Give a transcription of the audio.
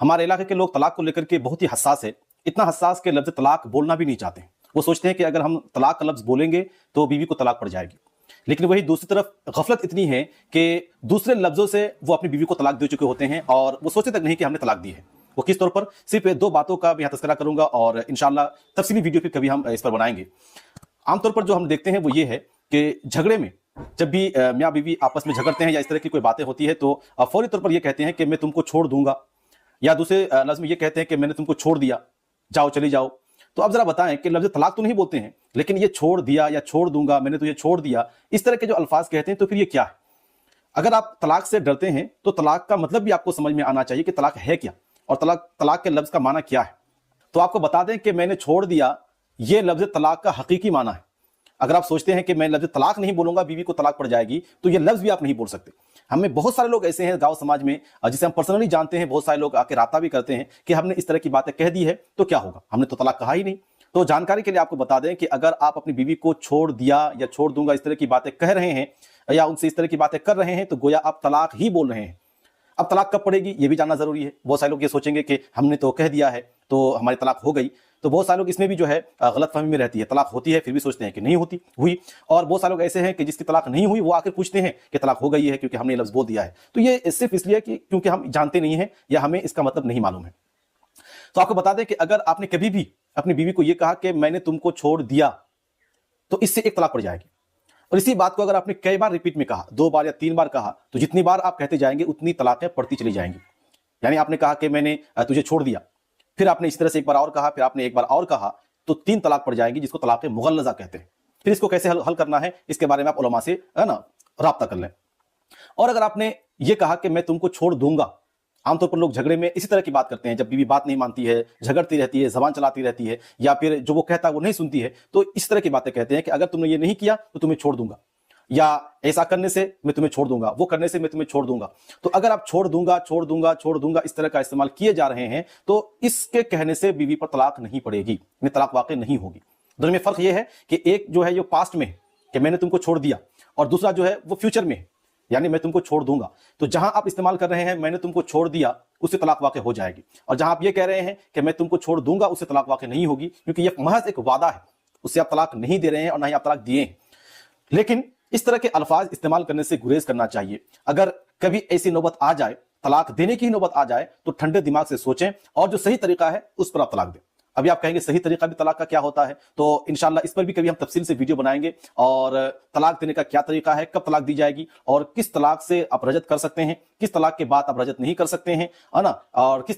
हमारे इलाके के लोग तलाक को लेकर के बहुत ही हसास है, इतना हसास कि लफ्ज तलाक बोलना भी नहीं चाहते हैं। वो सोचते हैं कि अगर हम तलाक का लफ्ज बोलेंगे तो बीवी को तलाक पड़ जाएगी। लेकिन वही दूसरी तरफ गफलत इतनी है कि दूसरे लफ्जों से वो अपनी बीवी को तलाक दे चुके होते हैं और वो सोचते तक नहीं कि हमने तलाक दी है। वो किस तौर पर, सिर्फ दो बातों का मैं यहाँ तज़किरा करूंगा और इंशाअल्लाह तफसीली वीडियो फिर कभी हम इस पर बनाएंगे। आमतौर पर जो हम देखते हैं वो ये है कि झगड़े में जब भी मियाँ बीवी आपस में झगड़ते हैं या इस तरह की कोई बातें होती है तो फौरी तौर पर ये कहते हैं कि मैं तुमको छोड़ दूंगा, या दूसरे लफ्ज में ये कहते हैं कि मैंने तुमको छोड़ दिया, जाओ चली जाओ। तो अब जरा बताएं कि लफ्ज तलाक तो नहीं बोलते हैं, लेकिन ये छोड़ दिया या छोड़ दूंगा, मैंने तुझे छोड़ दिया, इस तरह के जो अल्फाज कहते हैं तो फिर ये क्या है? अगर आप तलाक से डरते हैं तो तलाक का मतलब भी आपको समझ में आना चाहिए कि तलाक है क्या और तलाक के लफ्ज का माना क्या है। तो आपको बता दें कि मैंने छोड़ दिया, ये लफ्ज तलाक का हकीकी माना है। अगर आप सोचते हैं कि मैं लफ्ज तलाक नहीं बोलूंगा बीवी को तलाक पड़ जाएगी, तो ये लफ्ज भी आप नहीं बोल सकते। हमें बहुत सारे लोग ऐसे हैं गांव समाज में जिसे हम पर्सनली जानते हैं, बहुत सारे लोग आके राता भी करते हैं कि हमने इस तरह की बातें कह दी है तो क्या होगा, हमने तो तलाक कहा ही नहीं। तो जानकारी के लिए आपको बता दें कि अगर आप अपनी बीवी को छोड़ दिया या छोड़ दूंगा इस तरह की बातें कह रहे हैं या उनसे इस तरह की बातें कर रहे हैं तो गोया आप तलाक ही बोल रहे हैं। अब तलाक कब पड़ेगी ये भी जानना जरूरी है। बहुत सारे लोग ये सोचेंगे कि हमने तो कह दिया है तो हमारी तलाक हो गई, तो बहुत सारे लोग इसमें भी जो है गलतफहमी में रहती है, तलाक होती है फिर भी सोचते हैं कि नहीं होती हुई। और बहुत सारे लोग ऐसे हैं कि जिसकी तलाक नहीं हुई वो आकर पूछते हैं कि तलाक हो गई है क्योंकि हमने लफ्ज बोल दिया है। तो ये सिर्फ इसलिए कि क्योंकि हम जानते नहीं हैं या हमें इसका मतलब नहीं मालूम है। तो आपको बता दें कि अगर आपने कभी भी अपनी बीवी को यह कहा कि मैंने तुमको छोड़ दिया, तो इससे एक तलाक पड़ जाएगी। और इसी बात को अगर आपने कई बार रिपीट में कहा, 2 बार या 3 बार कहा, तो जितनी बार आप कहते जाएंगे उतनी तलाकें पड़ती चली जाएंगी। यानी आपने कहा कि मैंने तुझे छोड़ दिया, फिर आपने इस तरह से एक बार और कहा, फिर आपने एक बार और कहा, तो 3 तलाक पड़ जाएंगी, जिसको तलाक मुगल्लज़ा कहते हैं। फिर इसको कैसे हल करना है इसके बारे में आप उलमा से है ना राब्ता कर लें। और अगर आपने ये कहा कि मैं तुमको छोड़ दूंगा, आमतौर पर लोग झगड़े में इसी तरह की बात करते हैं, जब बीवी बात नहीं मानती है, झगड़ती रहती है, जबान चलाती रहती है, या फिर जो वो कहता है वो नहीं सुनती है, तो इस तरह की बातें कहते हैं कि अगर तुमने ये नहीं किया तो तुम्हें छोड़ दूंगा, या ऐसा करने से मैं तुम्हें छोड़ दूंगा, वो करने से मैं तुम्हें छोड़ दूंगा। तो अगर आप छोड़ दूंगा छोड़ दूंगा छोड़ दूंगा इस तरह का इस्तेमाल किए जा रहे हैं तो इसके कहने से बीवी पर तलाक नहीं पड़ेगी, तलाक वाकई नहीं होगी। दोनों में फर्क यह है कि एक जो है ये पास्ट में है कि मैंने तुमको छोड़ दिया, और दूसरा जो है वो फ्यूचर में है, यानी मैं तुमको छोड़ दूंगा। तो जहां आप इस्तेमाल कर रहे हैं मैंने तुमको छोड़ दिया, उससे तलाक वाकई हो जाएगी। और जहां आप ये कह रहे हैं कि मैं तुमको छोड़ दूंगा, उससे तलाक वाकई नहीं होगी, क्योंकि यह महज एक वादा है, उससे आप तलाक नहीं दे रहे हैं और ना ही आप तलाक दिए हैं। लेकिन इस तरह के अल्फाज इस्तेमाल करने से गुरेज करना चाहिए। अगर कभी ऐसी नौबत आ जाए, तलाक देने की नौबत आ जाए, तो ठंडे दिमाग से सोचें और जो सही तरीका है उस पर आप तलाक दें। अभी आप कहेंगे सही तरीका भी तलाक का क्या होता है, तो इंशाअल्लाह इस पर भी कभी हम तफसील से वीडियो बनाएंगे, और तलाक देने का क्या तरीका है, कब तलाक दी जाएगी, और किस तलाक से आप रजत कर सकते हैं, किस तलाक के बाद आप रजत नहीं कर सकते हैं, है ना, और किस